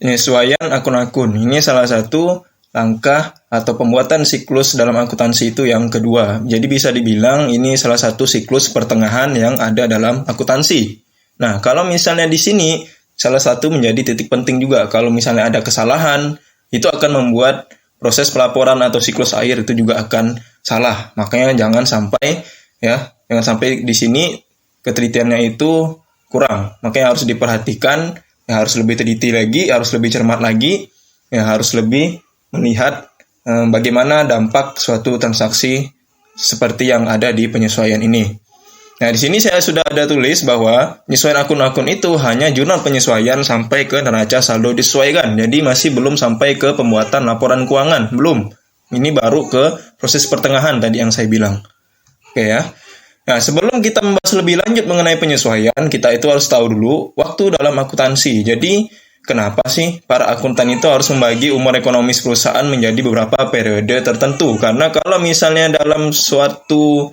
penyesuaian akun-akun. Ini salah satu langkah atau pembuatan siklus dalam akuntansi itu yang kedua. Jadi bisa dibilang ini salah satu siklus pertengahan yang ada dalam akuntansi. Nah, kalau misalnya di sini salah satu menjadi titik penting juga. Kalau misalnya ada kesalahan, itu akan membuat proses pelaporan atau siklus akhir itu juga akan salah. Makanya jangan sampai di sini ketelitiannya itu kurang. Makanya harus diperhatikan, harus lebih teliti lagi, harus lebih cermat lagi, harus lebih melihat bagaimana dampak suatu transaksi seperti yang ada di penyesuaian ini. Nah, di sini saya sudah ada tulis bahwa penyesuaian akun-akun itu hanya jurnal penyesuaian sampai ke neraca saldo disesuaikan. Jadi masih belum sampai ke pembuatan laporan keuangan, belum. Ini baru ke proses pertengahan tadi yang saya bilang. Oke ya. Nah, sebelum kita membahas lebih lanjut mengenai penyesuaian, kita itu harus tahu dulu waktu dalam akuntansi. Jadi, kenapa sih para akuntan itu harus membagi umur ekonomis perusahaan menjadi beberapa periode tertentu? Karena kalau misalnya dalam suatu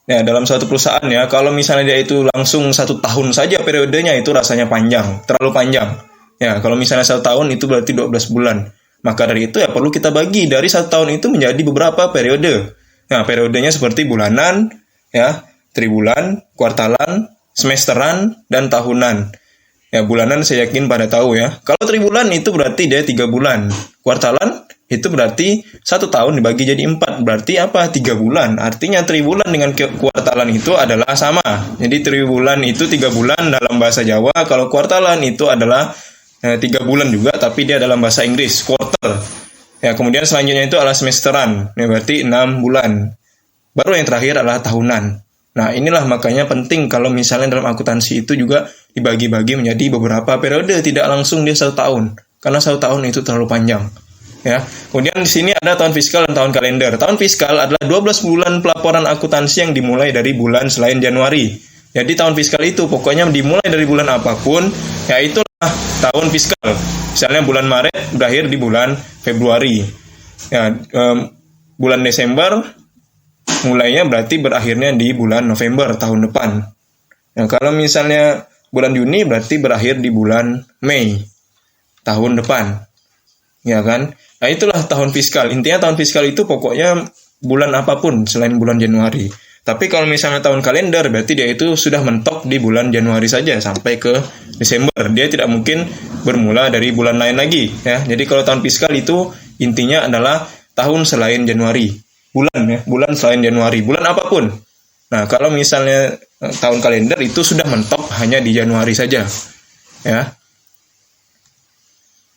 perusahaan ya, kalau misalnya dia itu langsung 1 tahun saja periodenya itu rasanya panjang, terlalu panjang. Ya, kalau misalnya 1 tahun itu berarti 12 bulan. Maka dari itu ya perlu kita bagi dari 1 tahun itu menjadi beberapa periode. Nah, periodenya seperti bulanan, ya, tribulan, kuartalan, semesteran, dan tahunan. Ya, bulanan saya yakin pada tahu ya. Kalau tribulan itu berarti dia 3 bulan. Kuartalan itu berarti 1 tahun dibagi jadi 4. Berarti apa? 3 bulan. Artinya tribulan dengan kuartalan itu adalah sama. Jadi tribulan itu 3 bulan dalam bahasa Jawa. Kalau kuartalan itu adalah 3 bulan juga, tapi dia dalam bahasa Inggris, quarter. Ya, kemudian selanjutnya itu adalah semesteran. Ya, berarti 6 bulan. Baru yang terakhir adalah tahunan. Nah, inilah makanya penting kalau misalnya dalam akuntansi itu juga dibagi-bagi menjadi beberapa periode, tidak langsung dia 1 tahun. Karena 1 tahun itu terlalu panjang. Ya. Kemudian di sini ada tahun fiskal dan tahun kalender. Tahun fiskal adalah 12 bulan pelaporan akuntansi yang dimulai dari bulan selain Januari. Jadi tahun fiskal itu pokoknya dimulai dari bulan apapun, ya itulah tahun fiskal. Misalnya bulan Maret berakhir di bulan Februari. Ya, bulan Desember mulainya berarti berakhirnya di bulan November tahun depan. Nah, kalau misalnya bulan Juni berarti berakhir di bulan Mei tahun depan. Ya kan? Nah, itulah tahun fiskal. Intinya tahun fiskal itu pokoknya bulan apapun selain bulan Januari. Tapi kalau misalnya tahun kalender berarti dia itu sudah mentok di bulan Januari saja sampai ke Desember. Dia tidak mungkin bermula dari bulan lain lagi, ya. Jadi kalau tahun fiskal itu intinya adalah tahun selain Januari. Bulan selain Januari, bulan apapun. Nah, kalau misalnya tahun kalender itu sudah mentok hanya di Januari saja, ya.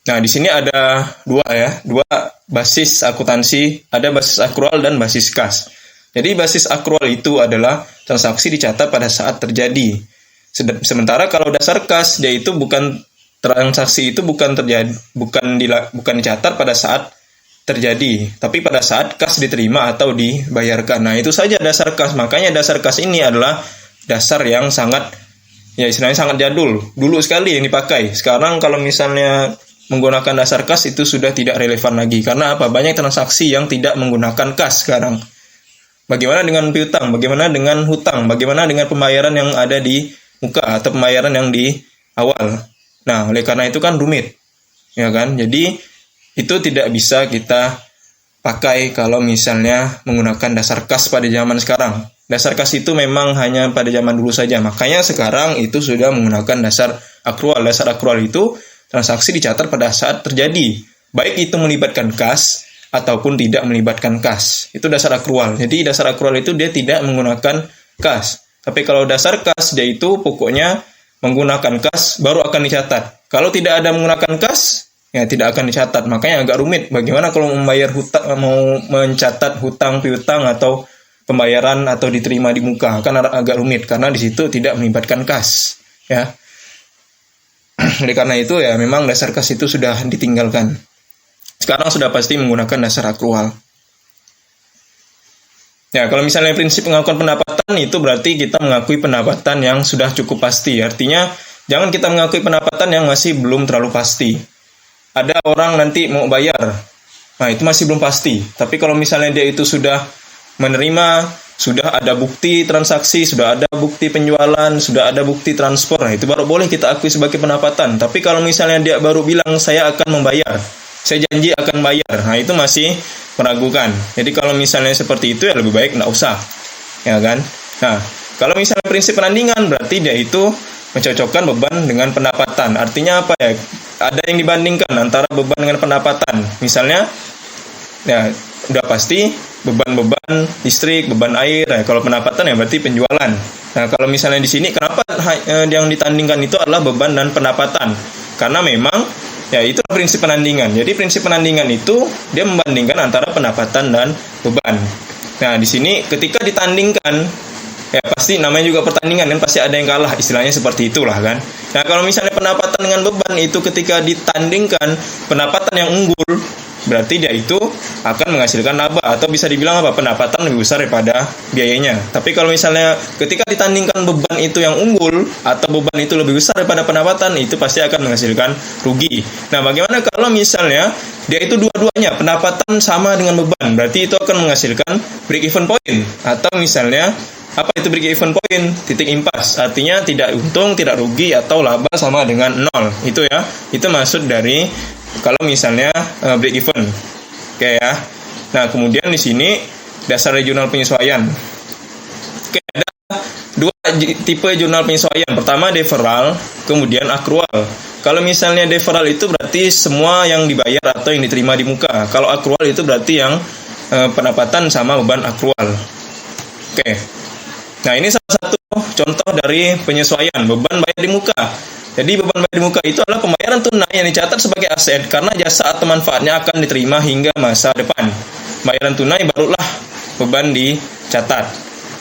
Nah, di sini ada dua basis akuntansi, ada basis akrual dan basis kas. Jadi basis akrual itu adalah transaksi dicatat pada saat terjadi. Sementara kalau dasar kas dia itu transaksi itu bukan dicatat pada saat terjadi, tapi pada saat kas diterima atau dibayarkan. Nah, itu saja dasar kas. Makanya dasar kas ini adalah dasar yang istilahnya sangat jadul. Dulu sekali yang dipakai. Sekarang kalau misalnya menggunakan dasar kas itu sudah tidak relevan lagi. Karena apa? Banyak transaksi yang tidak menggunakan kas sekarang. Bagaimana dengan piutang? Bagaimana dengan hutang? Bagaimana dengan pembayaran yang ada di muka atau pembayaran yang di awal? Nah, oleh karena itu kan rumit. Ya kan? Jadi itu tidak bisa kita pakai kalau misalnya menggunakan dasar kas pada zaman sekarang. Dasar kas itu memang hanya pada zaman dulu saja. Makanya sekarang itu sudah menggunakan dasar akrual. Dasar akrual itu transaksi dicatat pada saat terjadi. Baik itu melibatkan kas ataupun tidak melibatkan kas. Itu dasar akrual. Jadi dasar akrual itu dia tidak menggunakan kas. Tapi kalau dasar kas dia itu pokoknya menggunakan kas baru akan dicatat. Kalau tidak ada menggunakan kas, ya tidak akan dicatat. Makanya agak rumit. Bagaimana kalau mau mencatat hutang piutang atau pembayaran atau diterima di muka? Kan agak rumit karena di situ tidak melibatkan kas, ya. Oleh karena itu ya memang dasar kas itu sudah ditinggalkan. Sekarang sudah pasti menggunakan dasar akrual. Ya, kalau misalnya prinsip pengakuan pendapatan itu berarti kita mengakui pendapatan yang sudah cukup pasti. Artinya jangan kita mengakui pendapatan yang masih belum terlalu pasti. Ada orang nanti mau bayar, nah itu masih belum pasti. Tapi kalau misalnya dia itu sudah menerima sudah ada bukti transaksi, sudah ada bukti penjualan, sudah ada bukti transfer, nah, itu baru boleh kita akui sebagai pendapatan. Tapi kalau misalnya dia baru bilang saya akan membayar, saya janji akan bayar, nah itu masih meragukan. Jadi kalau misalnya seperti itu ya lebih baik nggak usah, ya kan? Nah, kalau misalnya prinsip penandingan berarti dia itu mencocokkan beban dengan pendapatan. Artinya apa ya? Ada yang dibandingkan antara beban dengan pendapatan. Misalnya, ya udah pasti beban-beban listrik, beban air. Nah, kalau pendapatan ya berarti penjualan. Nah, kalau misalnya di sini kenapa yang ditandingkan itu adalah beban dan pendapatan? Karena memang ya itu prinsip penandingan. Jadi prinsip penandingan itu dia membandingkan antara pendapatan dan beban. Nah, di sini ketika ditandingkan ya pasti namanya juga pertandingan kan, pasti ada yang kalah, istilahnya seperti itulah kan. Nah, kalau misalnya pendapatan dengan beban itu ketika ditandingkan pendapatan yang unggul, berarti dia itu akan menghasilkan laba, atau bisa dibilang apa, pendapatan lebih besar daripada biayanya. Tapi kalau misalnya ketika ditandingkan beban itu yang unggul atau beban itu lebih besar daripada pendapatan, itu pasti akan menghasilkan rugi. Nah, bagaimana kalau misalnya dia itu dua-duanya pendapatan sama dengan beban, berarti itu akan menghasilkan break even point, atau misalnya apa itu break even point? Titik impas. Artinya tidak untung, tidak rugi, atau laba sama dengan 0. Itu ya. Itu maksud dari kalau misalnya break even. Oke ya. Nah, kemudian di sini dasar jurnal penyesuaian. Oke, ada dua tipe jurnal penyesuaian. Pertama deferral, kemudian akrual. Kalau misalnya deferral itu berarti semua yang dibayar atau yang diterima di muka. Kalau akrual itu berarti yang pendapatan sama beban akrual. Oke. Nah, ini salah satu contoh dari penyesuaian beban bayar di muka. Jadi beban bayar di muka itu adalah pembayaran tunai yang dicatat sebagai aset karena jasa atau manfaatnya akan diterima hingga masa depan. Bayaran tunai barulah beban dicatat.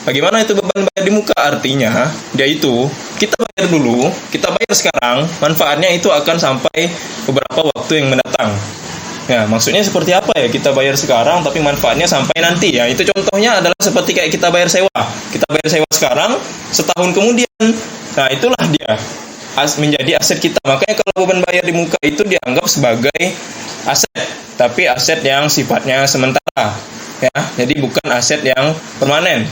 Bagaimana itu beban bayar di muka? Artinya, dia itu kita bayar dulu, kita bayar sekarang, manfaatnya itu akan sampai beberapa waktu yang mendatang. Ya, maksudnya seperti apa ya? Kita bayar sekarang tapi manfaatnya sampai nanti ya. Itu contohnya adalah seperti kayak kita bayar sewa. Kita bayar sewa sekarang, setahun kemudian. Nah, itulah dia menjadi aset kita. Makanya kalau beban bayar di muka itu dianggap sebagai aset, tapi aset yang sifatnya sementara. Ya, jadi bukan aset yang permanen.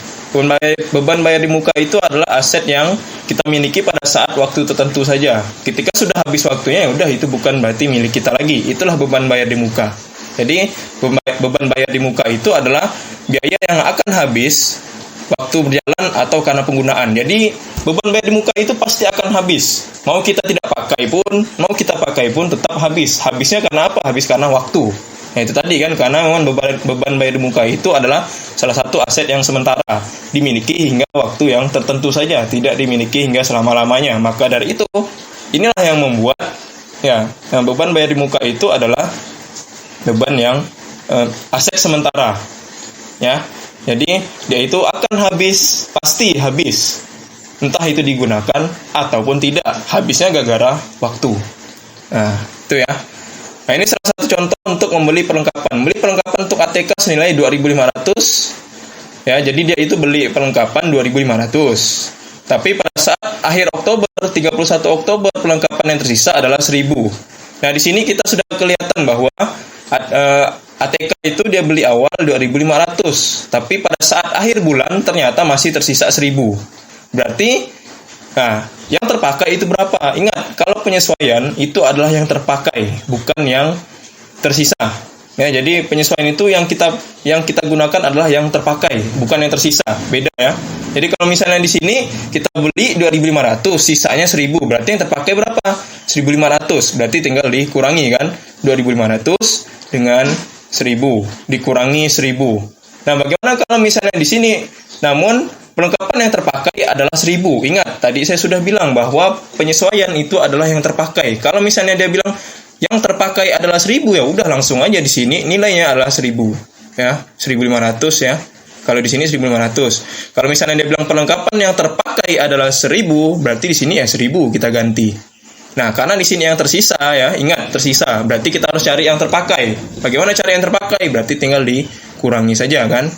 Beban bayar di muka itu adalah aset yang kita miliki pada saat waktu tertentu saja. Ketika sudah habis waktunya, ya udah itu bukan berarti milik kita lagi. Itulah beban bayar di muka. Jadi beban bayar di muka itu adalah biaya yang akan habis waktu berjalan atau karena penggunaan. Jadi beban bayar di muka itu pasti akan habis. Mau kita tidak pakai pun, mau kita pakai pun tetap habis. Habisnya karena apa? Habis karena waktu. Nah, itu tadi kan, karena memang beban bayar di muka itu adalah salah satu aset yang sementara, dimiliki hingga waktu yang tertentu saja, tidak dimiliki hingga selama-lamanya. Maka dari itu, inilah yang membuat ya, beban bayar di muka itu adalah beban yang aset sementara. Ya. Jadi, dia itu akan habis, pasti habis. Entah itu digunakan ataupun tidak, habisnya gara-gara waktu. Nah, itu ya. Nah, ini salah satu contoh untuk membeli perlengkapan. Beli perlengkapan untuk ATK senilai 2.500. Ya, jadi dia itu beli perlengkapan 2.500. Tapi pada saat akhir Oktober, 31 Oktober, perlengkapan yang tersisa adalah 1.000. Nah, di sini kita sudah kelihatan bahwa ATK itu dia beli awal 2.500, tapi pada saat akhir bulan ternyata masih tersisa 1.000. Berarti nah, yang terpakai itu berapa? Ingat, kalau penyesuaian itu adalah yang terpakai, bukan yang tersisa. Ya, jadi penyesuaian itu yang kita gunakan adalah yang terpakai, bukan yang tersisa. Beda ya. Jadi kalau misalnya di sini kita beli 2.500, sisanya 1.000, berarti yang terpakai berapa? 1.500. Berarti tinggal dikurangi kan? 2.500 dengan 1.000 dikurangi 1.000. Nah, bagaimana kalau misalnya di sini namun perlengkapan yang terpakai adalah 1.000. Ingat, tadi saya sudah bilang bahwa penyesuaian itu adalah yang terpakai. Kalau misalnya dia bilang yang terpakai adalah 1.000, ya udah langsung aja di sini nilainya adalah 1.000. Ya, 1.500 ya. Kalau di sini 1.500. Kalau misalnya dia bilang perlengkapan yang terpakai adalah 1.000, berarti di sini ya 1.000 kita ganti. Nah, karena di sini yang tersisa ya, ingat tersisa, berarti kita harus cari yang terpakai. Bagaimana cari yang terpakai? Berarti tinggal dikurangi saja kan.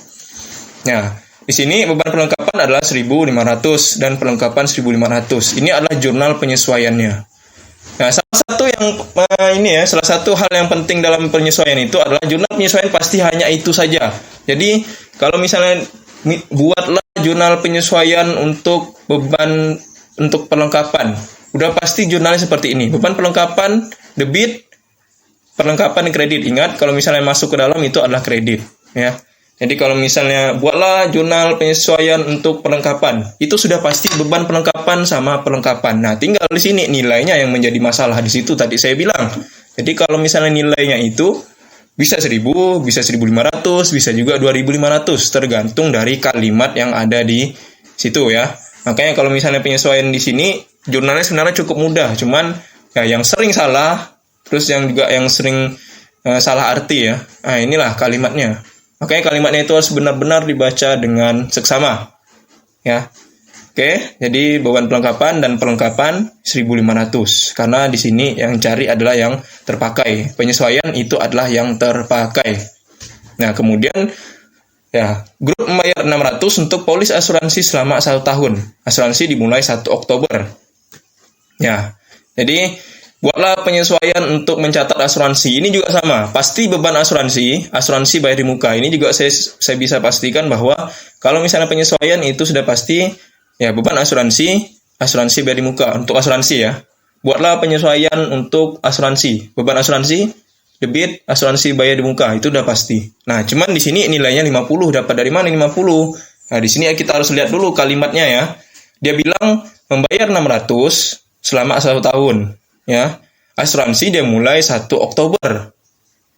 Nah, di sini beban perlengkapan adalah 1.500 dan perlengkapan 1.500. Ini adalah jurnal penyesuaiannya. Nah, salah satu hal yang penting dalam penyesuaian itu adalah jurnal penyesuaian pasti hanya itu saja. Jadi, kalau misalnya buatlah jurnal penyesuaian untuk beban untuk perlengkapan. Udah pasti jurnalnya seperti ini. Beban perlengkapan, debit, perlengkapan kredit. Ingat, kalau misalnya masuk ke dalam itu adalah kredit, ya. Jadi kalau misalnya buatlah jurnal penyesuaian untuk perlengkapan, itu sudah pasti beban perlengkapan sama perlengkapan. Nah, tinggal di sini nilainya yang menjadi masalah di situ tadi saya bilang. Jadi kalau misalnya nilainya itu bisa 1000, bisa 1500, bisa juga 2500, tergantung dari kalimat yang ada di situ ya. Makanya kalau misalnya penyesuaian di sini, jurnalnya sebenarnya cukup mudah, cuman ya yang sering salah, terus yang juga yang sering salah arti ya. Nah, inilah kalimatnya. Makanya kalimatnya itu harus benar-benar dibaca dengan seksama. Ya. Oke, jadi beban perlengkapan dan perlengkapan 1500. Karena di sini yang cari adalah yang terpakai. Penyesuaian itu adalah yang terpakai. Nah, kemudian ya, grup membayar 600 untuk polis asuransi selama 1 tahun. Asuransi dimulai 1 Oktober. Ya. Jadi buatlah penyesuaian untuk mencatat asuransi. Ini juga sama. Pasti beban asuransi bayar di muka. Ini juga saya bisa pastikan bahwa kalau misalnya penyesuaian itu sudah pasti ya beban asuransi bayar di muka. Untuk asuransi ya. Buatlah penyesuaian untuk asuransi. Beban asuransi, debit, asuransi bayar di muka. Itu udah pasti. Nah, cuman di sini nilainya 50. Dapat dari mana 50? Nah, di sini kita harus lihat dulu kalimatnya ya. Dia bilang membayar 600 selama 1 tahun. Ya, asuransi dia mulai 1 Oktober.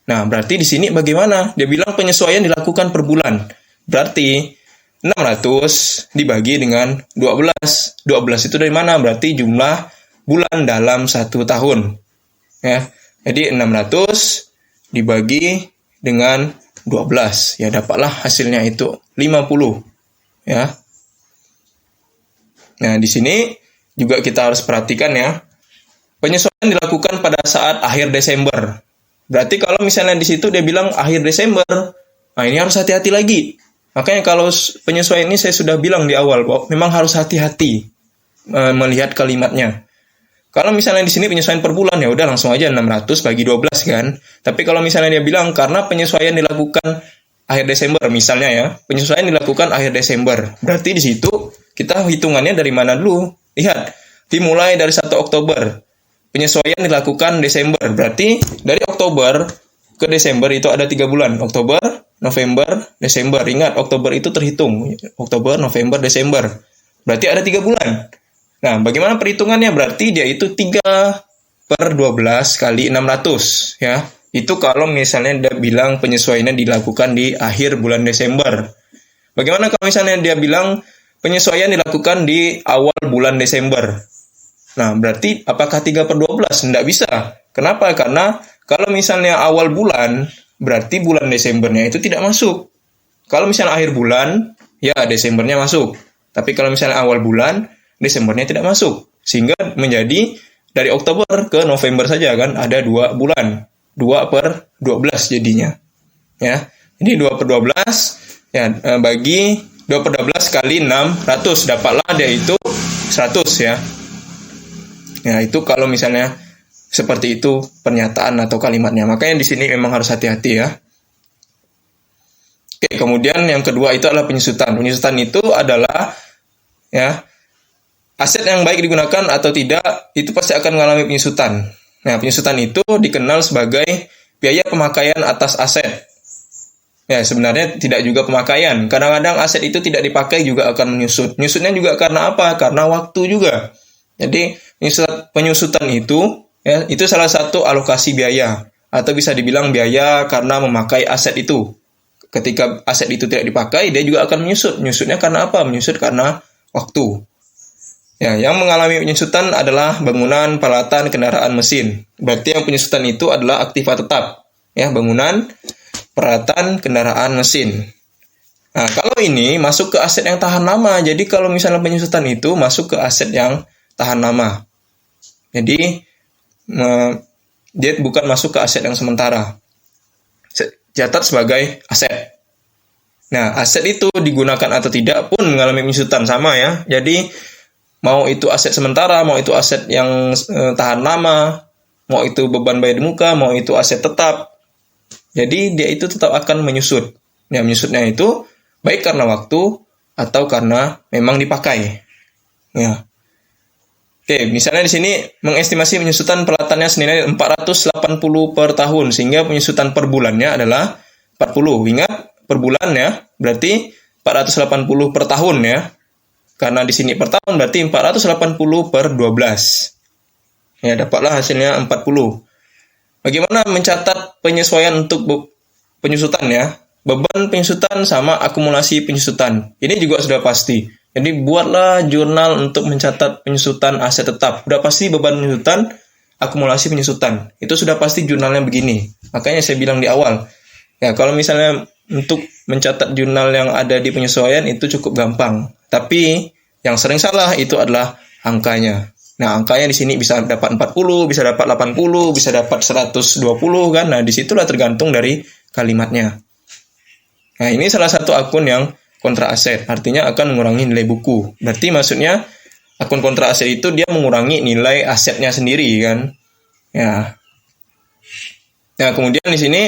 Nah, berarti di sini bagaimana? Dia bilang penyesuaian dilakukan per bulan. Berarti 600 dibagi dengan 12. 12 itu dari mana? Berarti jumlah bulan dalam 1 tahun. Ya, jadi 600 dibagi dengan 12. Ya, dapatlah hasilnya itu 50. Ya. Nah, di sini juga kita harus perhatikan ya. Penyesuaian dilakukan pada saat akhir Desember. Berarti kalau misalnya di situ dia bilang akhir Desember, nah ini harus hati-hati lagi. Makanya kalau penyesuaian ini saya sudah bilang di awal bahwa memang harus hati-hati melihat kalimatnya. Kalau misalnya di sini penyesuaian per bulan ya udah langsung aja 600 bagi 12 kan. Tapi kalau misalnya dia bilang karena penyesuaian dilakukan akhir Desember misalnya ya, penyesuaian dilakukan akhir Desember. Berarti di situ kita hitungannya dari mana dulu? Lihat, dimulai dari 1 Oktober. Penyesuaian dilakukan Desember. Berarti dari Oktober ke Desember itu ada 3 bulan. Oktober, November, Desember. Ingat, Oktober itu terhitung. Oktober, November, Desember. Berarti ada 3 bulan. Nah, bagaimana perhitungannya? Berarti dia itu 3/12 kali 600. Ya. Itu kalau misalnya dia bilang penyesuaiannya dilakukan di akhir bulan Desember. Bagaimana kalau misalnya dia bilang penyesuaian dilakukan di awal bulan Desember? Nah, berarti apakah 3/12? Tidak bisa. Kenapa? Karena kalau misalnya awal bulan, berarti bulan Desembernya itu tidak masuk. Kalau misalnya akhir bulan, ya Desembernya masuk. Tapi kalau misalnya awal bulan, Desembernya tidak masuk. Sehingga menjadi dari Oktober ke November saja kan, ada 2 bulan. 2/12 jadinya. Ya. Jadi 2/12 ya bagi 2/12 kali 600 dapatlah dia itu 100 ya. Ya, itu kalau misalnya seperti itu pernyataan atau kalimatnya. Makanya di sini memang harus hati-hati ya. Oke, kemudian yang kedua itu adalah penyusutan. Penyusutan itu adalah ya aset yang baik digunakan atau tidak itu pasti akan mengalami penyusutan. Nah, penyusutan itu dikenal sebagai biaya pemakaian atas aset. Ya, sebenarnya tidak juga pemakaian. Kadang-kadang aset itu tidak dipakai juga akan menyusut. Menyusutnya juga karena apa? Karena waktu juga. Jadi penyusutan itu ya itu salah satu alokasi biaya atau bisa dibilang biaya karena memakai aset itu. Ketika aset itu tidak dipakai, dia juga akan menyusut. Menyusutnya karena apa? Menyusut karena waktu. Ya, yang mengalami penyusutan adalah bangunan, peralatan, kendaraan, mesin. Berarti yang penyusutan itu adalah aktiva tetap. Ya, bangunan, peralatan, kendaraan, mesin. Nah, kalau ini masuk ke aset yang tahan lama. Jadi kalau misalnya penyusutan itu masuk ke aset yang tahan lama. Jadi dia bukan masuk ke aset yang sementara. Catat sebagai aset. Nah, aset itu digunakan atau tidak pun mengalami penyusutan sama ya. Jadi mau itu aset sementara, mau itu aset yang tahan lama, mau itu beban bayar di muka, mau itu aset tetap. Jadi dia itu tetap akan menyusut. Ya, menyusutnya itu baik karena waktu atau karena memang dipakai. Ya. Oke, misalnya di sini mengestimasi penyusutan peralatannya senilai 480 per tahun, sehingga penyusutan per bulannya adalah 40. Ingat, per bulan ya, berarti 480 per tahun ya. Karena di sini per tahun berarti 480 per 12. Ya, dapatlah hasilnya 40. Bagaimana mencatat penyesuaian untuk penyusutan ya? Beban penyusutan sama akumulasi penyusutan. Ini juga sudah pasti. Jadi buatlah jurnal untuk mencatat penyusutan aset tetap. Sudah pasti beban penyusutan, akumulasi penyusutan. Itu sudah pasti jurnalnya begini. Makanya saya bilang di awal. Ya, kalau misalnya untuk mencatat jurnal yang ada di penyesuaian itu cukup gampang. Tapi yang sering salah itu adalah angkanya. Nah, angkanya di sini bisa dapat 40, bisa dapat 80, bisa dapat 120 kan. Nah, disitulah tergantung dari kalimatnya. Nah, ini salah satu akun yang kontra aset, artinya akan mengurangi nilai buku. Berarti maksudnya akun kontra aset itu dia mengurangi nilai asetnya sendiri kan. Ya. Nah, kemudian di sini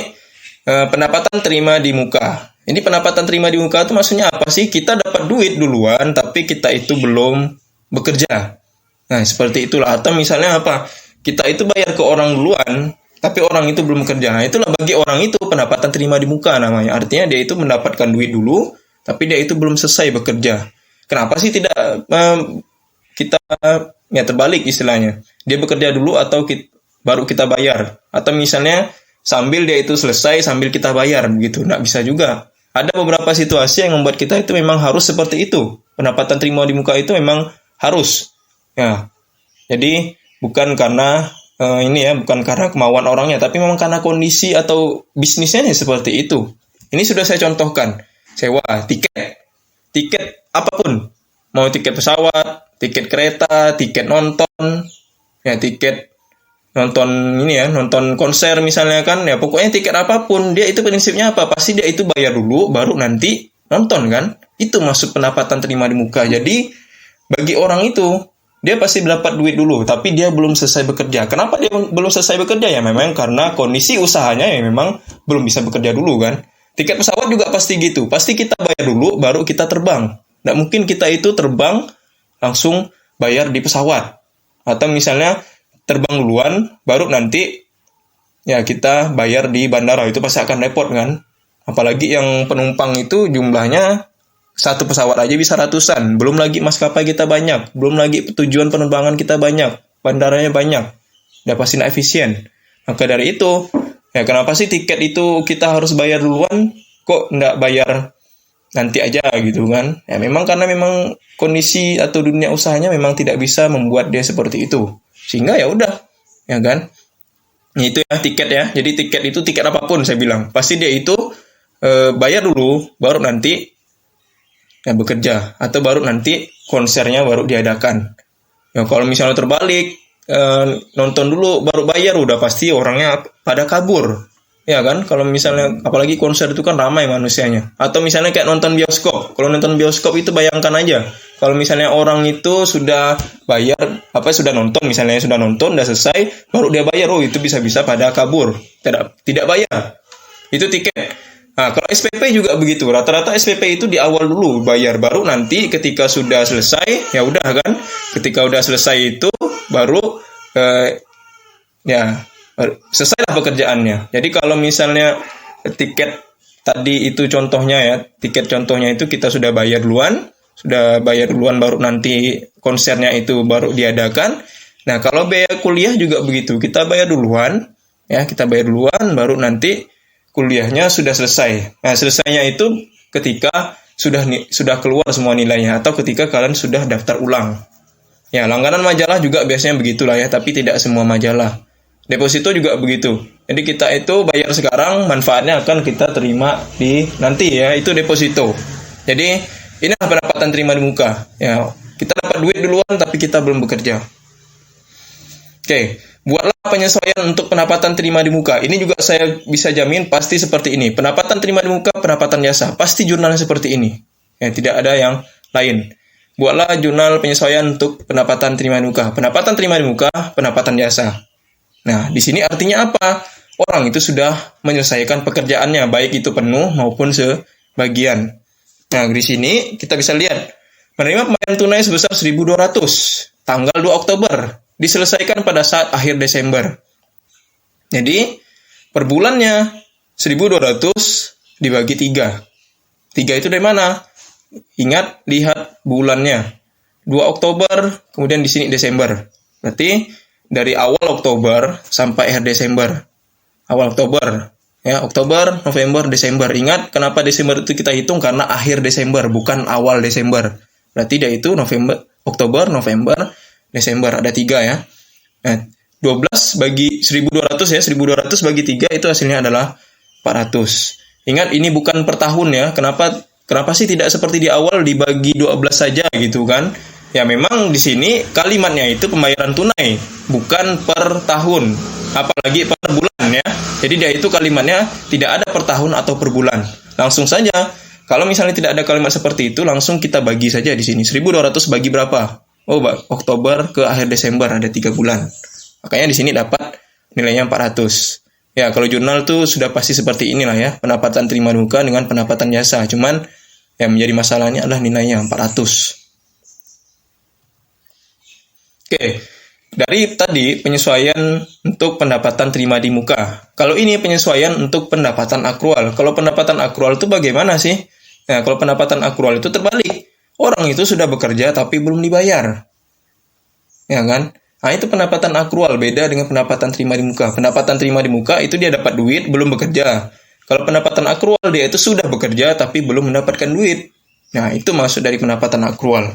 pendapatan terima di muka. Ini pendapatan terima di muka itu maksudnya apa sih? Kita dapat duit duluan tapi kita itu belum bekerja. Nah, seperti itulah. Atau misalnya apa? Kita itu bayar ke orang duluan tapi orang itu belum bekerja. Nah, itulah bagi orang itu pendapatan terima di muka namanya. Artinya dia itu mendapatkan duit dulu tapi dia itu belum selesai bekerja. Kenapa sih tidak kita ya terbalik istilahnya? Dia bekerja dulu atau baru kita bayar? Atau misalnya sambil dia itu selesai sambil kita bayar begitu? Nggak bisa juga. Ada beberapa situasi yang membuat kita itu memang harus seperti itu. Pendapatan terima di muka itu memang harus. Ya. Jadi bukan karena bukan karena kemauan orangnya, tapi memang karena kondisi atau bisnisnya seperti itu. Ini sudah saya contohkan. Sewa tiket apapun, mau tiket pesawat, tiket kereta, tiket nonton, ya tiket nonton nonton konser misalnya kan, ya pokoknya tiket apapun, dia itu prinsipnya apa? Pasti dia itu bayar dulu, baru nanti nonton kan? Itu maksud pendapatan terima di muka. Jadi bagi orang itu dia pasti dapat duit dulu, tapi dia belum selesai bekerja. Kenapa dia belum selesai bekerja? Ya memang karena kondisi usahanya yang memang belum bisa bekerja dulu kan. Tiket pesawat juga pasti gitu. Pasti kita bayar dulu, baru kita terbang. Nggak mungkin kita itu terbang, langsung bayar di pesawat. Atau misalnya terbang duluan, baru nanti ya kita bayar di bandara. Itu pasti akan repot kan. Apalagi yang penumpang itu jumlahnya satu pesawat aja bisa ratusan. Belum lagi maskapai kita banyak. Belum lagi tujuan penerbangan kita banyak. Bandaranya banyak. Udah pasti nggak efisien. Maka dari itu, ya kenapa sih tiket itu kita harus bayar duluan? Kok nggak bayar nanti aja gitu kan? Ya memang karena memang kondisi atau dunia usahanya memang tidak bisa membuat dia seperti itu. Sehingga ya udah, ya kan? Itu ya tiket ya. Jadi tiket itu tiket apapun saya bilang. Pasti dia itu bayar dulu, baru nanti ya bekerja. Atau baru nanti konsernya baru diadakan. Ya kalau misalnya terbalik, nonton dulu baru bayar, udah pasti orangnya pada kabur ya kan. Kalau misalnya apalagi konser itu kan ramai manusianya. Atau misalnya kayak nonton bioskop. Kalau nonton bioskop itu bayangkan aja, kalau misalnya orang itu sudah bayar sudah nonton, misalnya sudah nonton udah selesai baru dia bayar, itu bisa-bisa pada kabur, tidak bayar itu tiket. Nah, kalau SPP juga begitu. Rata-rata SPP itu di awal dulu bayar, baru nanti ketika sudah selesai ya udah kan. Ketika udah selesai itu baru selesailah pekerjaannya. Jadi kalau misalnya tiket tadi itu contohnya ya, tiket contohnya itu kita sudah bayar duluan baru nanti konsernya itu baru diadakan. Nah, kalau biaya kuliah juga begitu. Kita bayar duluan baru nanti kuliahnya sudah selesai. Nah, selesainya itu ketika sudah keluar semua nilainya atau ketika kalian sudah daftar ulang. Ya, langganan majalah juga biasanya begitulah ya, tapi tidak semua majalah. Deposito juga begitu. Jadi kita itu bayar sekarang, manfaatnya akan kita terima di nanti ya, itu deposito. Jadi inilah pendapatan terima di muka. Ya, kita dapat duit duluan tapi kita belum bekerja. Oke, buatlah penyesuaian untuk pendapatan terima di muka. Ini juga saya bisa jamin pasti seperti ini. Pendapatan terima di muka, pendapatan jasa, pasti jurnalnya seperti ini. Ya, tidak ada yang lain. Buatlah jurnal penyesuaian untuk pendapatan terima di muka. Pendapatan terima di muka, pendapatan jasa. Nah, di sini artinya apa? Orang itu sudah menyelesaikan pekerjaannya, baik itu penuh maupun sebagian. Nah, di sini kita bisa lihat menerima pembayaran tunai sebesar 1.200 tanggal 2 Oktober diselesaikan pada saat akhir Desember. Jadi per bulannya 1.200 dibagi 3. 3 itu dari mana? Ingat, lihat bulannya. 2 Oktober, kemudian di sini Desember. Berarti dari awal Oktober sampai akhir Desember. Awal Oktober, ya, Oktober, November, Desember. Ingat, kenapa Desember itu kita hitung? Karena akhir Desember, bukan awal Desember. Berarti dia itu November, Oktober, November, Desember. Ada 3 ya. Nah, 12 bagi 1.200 ya, 1.200 bagi 3 itu hasilnya adalah 400. Ingat, ini bukan per tahun ya. Kenapa sih tidak seperti di awal dibagi 12 saja gitu kan? Ya memang di sini kalimatnya itu pembayaran tunai, bukan per tahun, apalagi per bulan ya. Jadi dia itu kalimatnya tidak ada per tahun atau per bulan. Langsung saja, kalau misalnya tidak ada kalimat seperti itu, langsung kita bagi saja di sini. 1.200 bagi berapa? Oh, Oktober ke akhir Desember ada 3 bulan. Makanya di sini dapat nilainya 400. Ya, kalau jurnal tuh sudah pasti seperti inilah ya, pendapatan terima muka dengan pendapatan jasa. Cuman yang menjadi masalahnya adalah nilainya 400. Oke, dari tadi penyesuaian untuk pendapatan terima di muka. Kalau ini penyesuaian untuk pendapatan akrual. Kalau pendapatan akrual itu bagaimana sih? Nah, kalau pendapatan akrual itu terbalik. Orang itu sudah bekerja tapi belum dibayar. Ya kan? Nah, itu pendapatan akrual, beda dengan pendapatan terima di muka. Pendapatan terima di muka itu dia dapat duit, belum bekerja. Kalau pendapatan akrual, dia itu sudah bekerja tapi belum mendapatkan duit. Nah, itu maksud dari pendapatan akrual.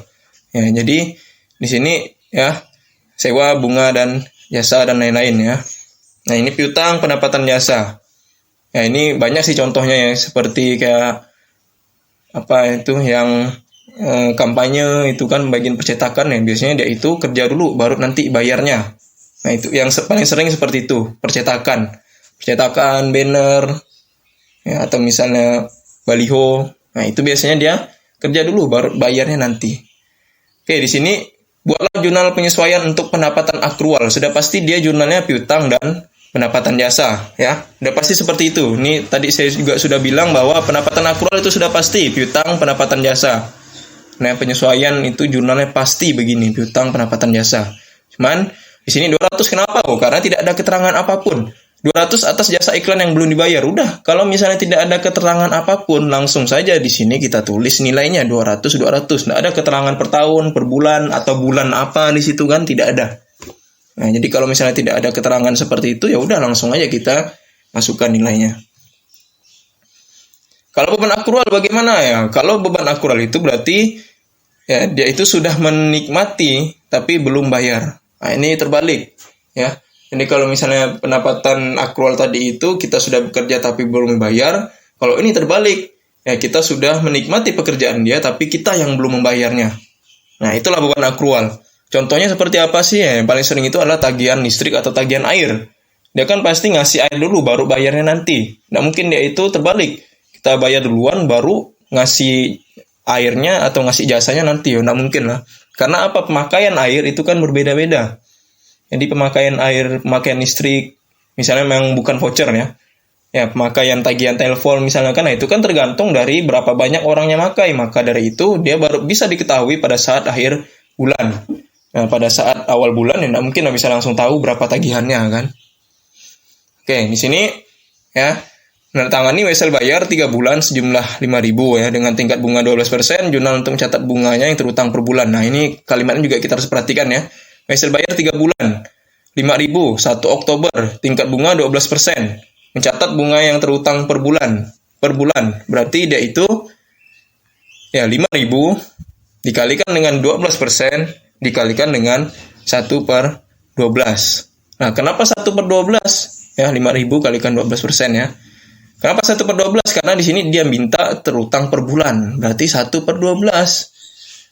Ya, jadi di sini ya, sewa, bunga, dan jasa, dan lain-lain ya. Nah, ini piutang pendapatan jasa. Ya, ini banyak sih contohnya ya, seperti kayak apa itu yang kampanye itu kan bagian percetakan ya. Biasanya dia itu kerja dulu baru nanti bayarnya. Nah, itu yang paling sering seperti itu, percetakan. Percetakan banner ya, atau misalnya baliho. Nah, itu biasanya dia kerja dulu baru bayarnya nanti. Oke, di sini buatlah jurnal penyesuaian untuk pendapatan akrual. Sudah pasti dia jurnalnya piutang dan pendapatan jasa, ya. Sudah pasti seperti itu. Ini tadi saya juga sudah bilang bahwa pendapatan akrual itu sudah pasti piutang, pendapatan jasa. Nah, penyesuaian itu jurnalnya pasti begini, piutang, pendapatan jasa. Cuman di sini 200 kenapa? Oh, karena tidak ada keterangan apapun. 200 atas jasa iklan yang belum dibayar. Udah, kalau misalnya tidak ada keterangan apapun, langsung saja di sini kita tulis nilainya 200. Nggak ada keterangan per tahun, per bulan, atau bulan apa di situ kan, tidak ada. Nah, jadi kalau misalnya tidak ada keterangan seperti itu, ya udah langsung aja kita masukkan nilainya. Kalau beban akrual bagaimana ya? Kalau beban akrual itu berarti ya dia itu sudah menikmati tapi belum bayar. Nah, ini terbalik ya. Jadi kalau misalnya pendapatan akrual tadi itu kita sudah bekerja tapi belum membayar, kalau ini terbalik, ya kita sudah menikmati pekerjaan dia tapi kita yang belum membayarnya. Nah, itulah beban akrual. Contohnya seperti apa sih ya? Yang paling sering itu adalah tagihan listrik atau tagihan air. Dia kan pasti ngasih air dulu baru bayarnya nanti. Nah, mungkin dia itu terbalik. Kita bayar duluan baru ngasih airnya atau ngasih jasanya nanti. Ya, nggak mungkin lah. Karena apa? Pemakaian air itu kan berbeda-beda. Jadi pemakaian air, pemakaian listrik, misalnya memang bukan voucher ya. Ya, pemakaian tagihan telepon misalnya kan, nah itu kan tergantung dari berapa banyak orangnya makai. Maka dari itu dia baru bisa diketahui pada saat akhir bulan. Nah, pada saat awal bulan ya nggak mungkin bisa langsung tahu berapa tagihannya kan. Oke, di sini ya, menandatangani wesel bayar 3 bulan sejumlah 5.000 ya dengan tingkat bunga 12%, jurnal untuk mencatat bunganya yang terutang per bulan. Nah, ini kalimatnya juga kita harus perhatikan ya. Wesel bayar 3 bulan, 5.000, 1 Oktober, tingkat bunga 12%. Mencatat bunga yang terutang per bulan. Berarti dia itu ya 5.000 dikalikan dengan 12%, dikalikan dengan 1/12. Nah, kenapa 1/12? Ya, 5.000 kalikan 12% ya. Kenapa 1/12? Karena di sini dia minta terutang per bulan. Berarti 1/12.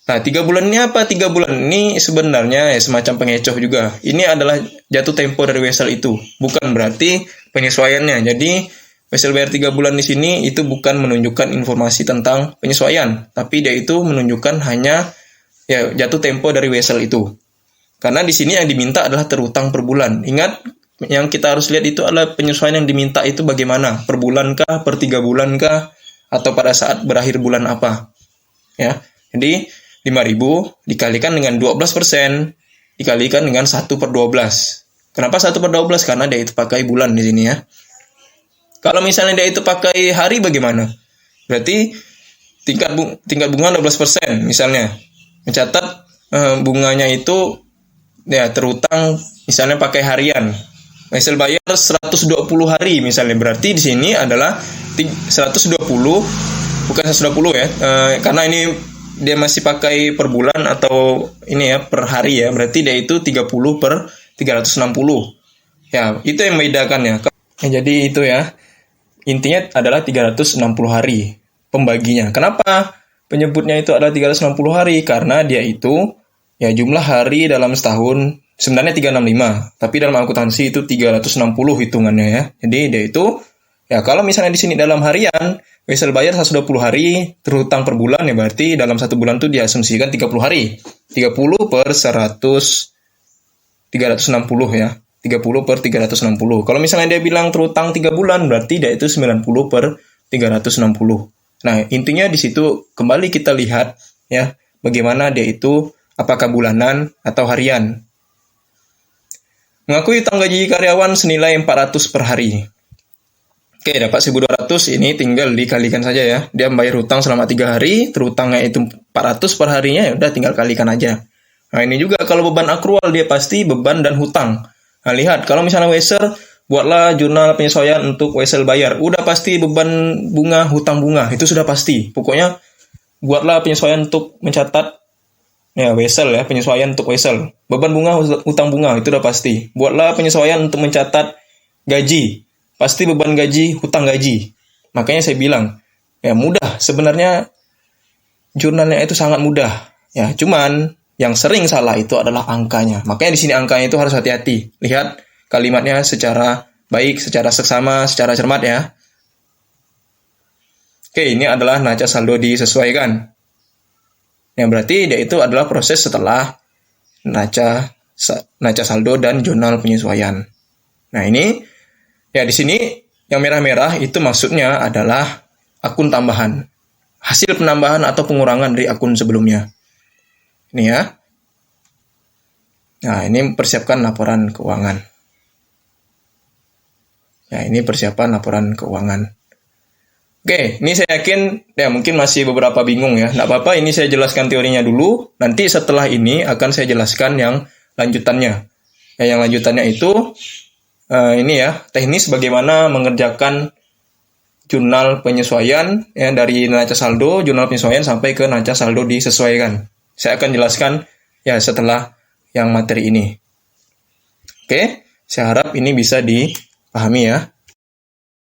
Nah, 3 bulan ini apa? 3 bulan ini sebenarnya ya semacam pengecoh juga. Ini adalah jatuh tempo dari wesel itu. Bukan berarti penyesuaiannya. Jadi, wesel bayar 3 bulan di sini itu bukan menunjukkan informasi tentang penyesuaian. Tapi dia itu menunjukkan hanya ya jatuh tempo dari wesel itu. Karena di sini yang diminta adalah terutang per bulan. Ingat, yang kita harus lihat itu adalah penyesuaian yang diminta itu bagaimana? Per bulan kah? Per 3 bulan kah? Atau pada saat berakhir bulan apa? Ya. Jadi 5.000 dikalikan dengan 12% dikalikan dengan 1/12. Kenapa 1/12? Karena dia itu pakai bulan di sini ya. Kalau misalnya dia itu pakai hari bagaimana? Berarti tingkat bunga 12% misalnya. Mencatat bunganya itu ya terutang misalnya pakai harian. Wesel bayar 120 hari misalnya. Berarti di sini adalah 120 bukan 120 ya. Karena ini dia masih pakai per bulan atau ini ya per hari ya. Berarti dia itu 30/360. Ya, itu yang membedakan ya. Jadi itu ya. Intinya adalah 360 hari pembaginya. Kenapa penyebutnya itu adalah 360 hari? Karena dia itu ya jumlah hari dalam setahun sebenarnya 365, tapi dalam akuntansi itu 360 hitungannya ya. Jadi dia itu ya kalau misalnya di sini dalam harian, Wesel bayar 120 hari, terutang per bulan ya berarti dalam satu bulan itu diasumsikan 30 hari. 30/100 360 ya. 30/360. Kalau misalnya dia bilang terutang 3 bulan, berarti dia itu 90/360. Nah, intinya di situ kembali kita lihat ya, bagaimana dia itu apakah bulanan atau harian. Mengakui utang gaji karyawan senilai 400 per hari. Oke, dapat 1.200, ini tinggal dikalikan saja ya. Dia membayar hutang selama 3 hari, terutangnya itu 400 per harinya, ya udah tinggal kalikan aja. Nah, ini juga kalau beban akrual dia pasti beban dan hutang. Nah, lihat, kalau misalnya Wesel, buatlah jurnal penyesuaian untuk Wesel bayar. Udah pasti beban bunga, hutang bunga. Itu sudah pasti. Pokoknya, buatlah penyesuaian untuk mencatat ya Wesel ya, penyesuaian untuk Wesel. Beban bunga, hutang bunga, itu udah pasti. Buatlah penyesuaian untuk mencatat gaji. Pasti beban gaji, hutang gaji. Makanya saya bilang, ya mudah. Sebenarnya, jurnalnya itu sangat mudah. Ya, cuman yang sering salah itu adalah angkanya. Makanya di sini angkanya itu harus hati-hati. Lihat kalimatnya secara baik, secara seksama, secara cermat ya. Oke, ini adalah neraca saldo disesuaikan. Yang berarti dia itu adalah proses setelah neraca saldo dan jurnal penyesuaian. Nah, ini ya di sini yang merah-merah itu maksudnya adalah akun tambahan. Hasil penambahan atau pengurangan dari akun sebelumnya. Ini ya. Nah, ini persiapkan laporan keuangan. Ya, ini persiapan laporan keuangan. Oke, ini saya yakin ya mungkin masih beberapa bingung ya. Nggak apa-apa, ini saya jelaskan teorinya dulu. Nanti setelah ini akan saya jelaskan yang lanjutannya. Ya, yang lanjutannya itu ini ya, teknis bagaimana mengerjakan jurnal penyesuaian ya dari neraca saldo, jurnal penyesuaian sampai ke neraca saldo disesuaikan. Saya akan jelaskan ya setelah yang materi ini. Oke, saya harap ini bisa dipahami ya.